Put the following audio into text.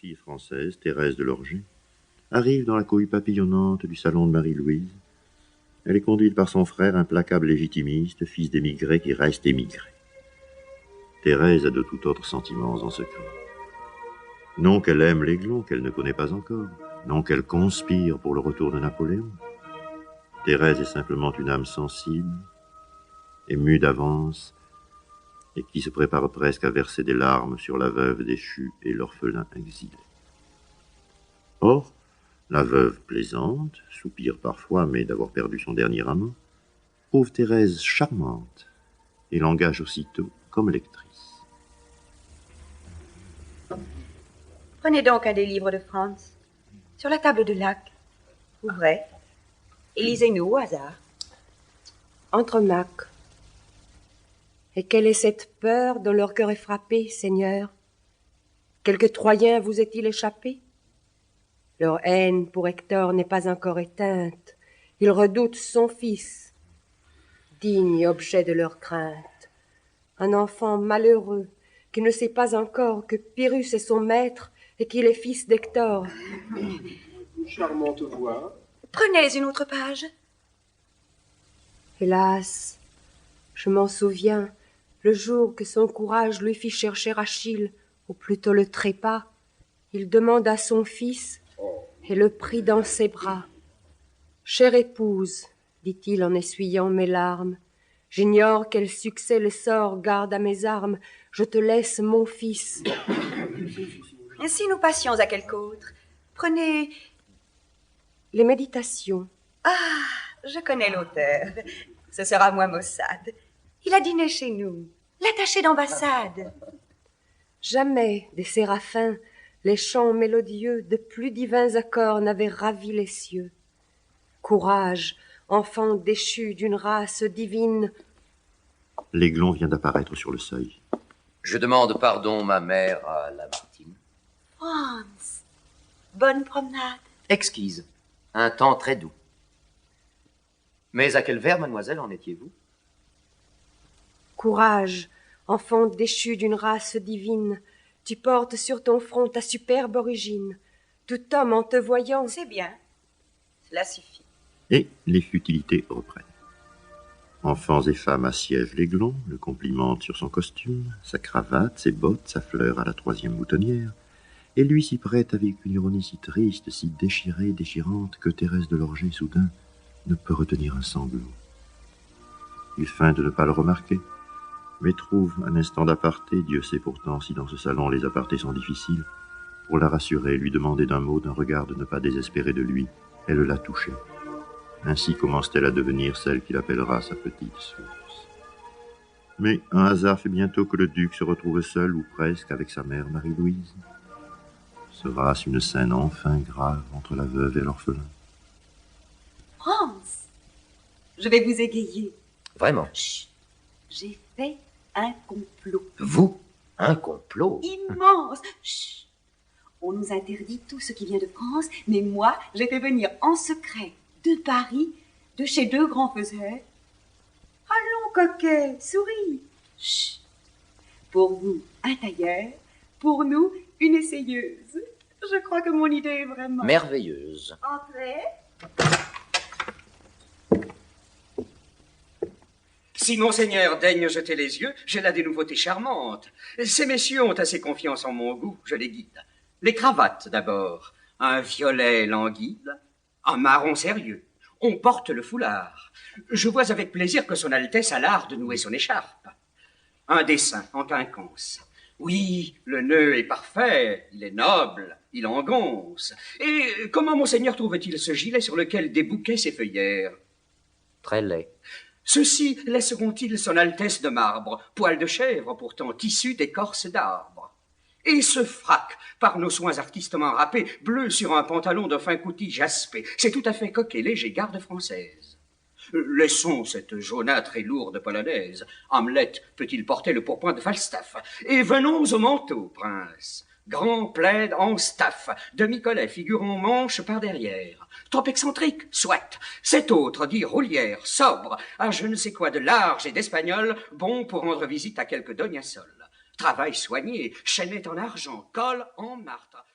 fille française, Thérèse de Lorgey, arrive dans la cohue papillonnante du salon de Marie-Louise. Elle est conduite par son frère, implacable légitimiste, fils d'émigrés qui reste émigré. Thérèse a de tout autres sentiments en secret. Non qu'elle aime l'Aiglon, qu'elle ne connaît pas encore. Non qu'elle conspire pour le retour de Napoléon. Thérèse est simplement une âme sensible, émue d'avance, et qui se prépare presque à verser des larmes sur la veuve déchue et l'orphelin exilé. Or, la veuve plaisante, soupire parfois, mais d'avoir perdu son dernier amant, trouve Thérèse charmante et l'engage aussitôt comme lectrice. Prenez donc un des livres de Franz, sur la table de lac. Ouvrez et lisez-nous au hasard. Entremaque. Et quelle est cette peur dont leur cœur est frappé, Seigneur? Quelque Troyen vous est-il échappé? Leur haine pour Hector n'est pas encore éteinte. Ils redoutent son fils, digne objet de leur crainte. Un enfant malheureux qui ne sait pas encore que Pyrrhus est son maître et qu'il est fils d'Hector. Charmante voix. Prenez une autre page. Hélas, je m'en souviens, le jour que son courage lui fit chercher Achille, ou plutôt le trépas, il demanda son fils et le prit dans ses bras. « Chère épouse, dit-il en essuyant mes larmes, j'ignore quel succès le sort garde à mes armes, je te laisse mon fils. » Si nous passions à quelque autre, prenez... Les méditations. Ah, je connais l'auteur. Ce sera moi, Maussade. Il a dîné chez nous, l'attaché d'ambassade. Jamais des séraphins, les chants mélodieux de plus divins accords n'avaient ravi les cieux. Courage, enfant déchu d'une race divine. L'Aiglon vient d'apparaître sur le seuil. Je demande pardon, ma mère, à Lamartine. Franz, bonne promenade. Exquise, un temps très doux. Mais à quel vers, mademoiselle, en étiez-vous? Courage, enfant déchu d'une race divine, tu portes sur ton front ta superbe origine. Tout homme en te voyant... C'est bien, cela suffit. Et les futilités reprennent. Enfants et femmes assiègent l'Aiglon, le complimentent sur son costume, sa cravate, ses bottes, sa fleur à la 3e boutonnière, et lui s'y prête avec une ironie si triste, si déchirée, déchirante, que Thérèse de Lorgey, soudain, ne peut retenir un sanglot. Il feint de ne pas le remarquer, mais trouve un instant d'aparté, Dieu sait pourtant si dans ce salon les apartés sont difficiles, pour la rassurer, lui demander d'un mot, d'un regard de ne pas désespérer de lui. Elle l'a touché. Ainsi commence-t-elle à devenir celle qu'il appellera sa petite source. Mais un hasard fait bientôt que le duc se retrouve seul, ou presque, avec sa mère Marie-Louise. Sera-ce une scène enfin grave entre la veuve et l'orphelin? Franz, je vais vous égayer. Vraiment? Chut, j'ai fait un complot. Vous? Un complot? Immense. Chut. On nous interdit tout ce qui vient de France, mais moi, j'ai fait venir en secret de Paris, de chez 2 grands faiseurs. Allons, coquet, souris. Chut. Pour vous, un tailleur. Pour nous, une essayeuse. Je crois que mon idée est vraiment... Merveilleuse. Entrez. Si monseigneur daigne jeter les yeux, j'ai là des nouveautés charmantes. Ces messieurs ont assez confiance en mon goût, je les guide. Les cravates, d'abord. Un violet languide, un marron sérieux. On porte le foulard. Je vois avec plaisir que son Altesse a l'art de nouer son écharpe. Un dessin en quinconce. Oui, le nœud est parfait, il est noble, il engonce. Et comment monseigneur trouve-t-il ce gilet sur lequel des bouquets s'effeuillèrent? Très laid. Ceux-ci laisseront-ils son Altesse de marbre, poil de chèvre pourtant, tissu d'écorce d'arbre? Et ce frac, par nos soins artistement râpés, bleu sur un pantalon de fin coutil jaspé, c'est tout à fait coquet, léger, garde française. Laissons cette jaunâtre et lourde polonaise. Hamlet peut-il porter le pourpoint de Falstaff? Et venons au manteau, prince. Grand plaid en staff, demi-collet figurant manche par derrière. Trop excentrique, soit. Cet autre, dit roulière, sobre, à je ne sais quoi de large et d'espagnol, bon pour rendre visite à quelque doña Sol. Travail soigné, chaînette en argent, col en martre.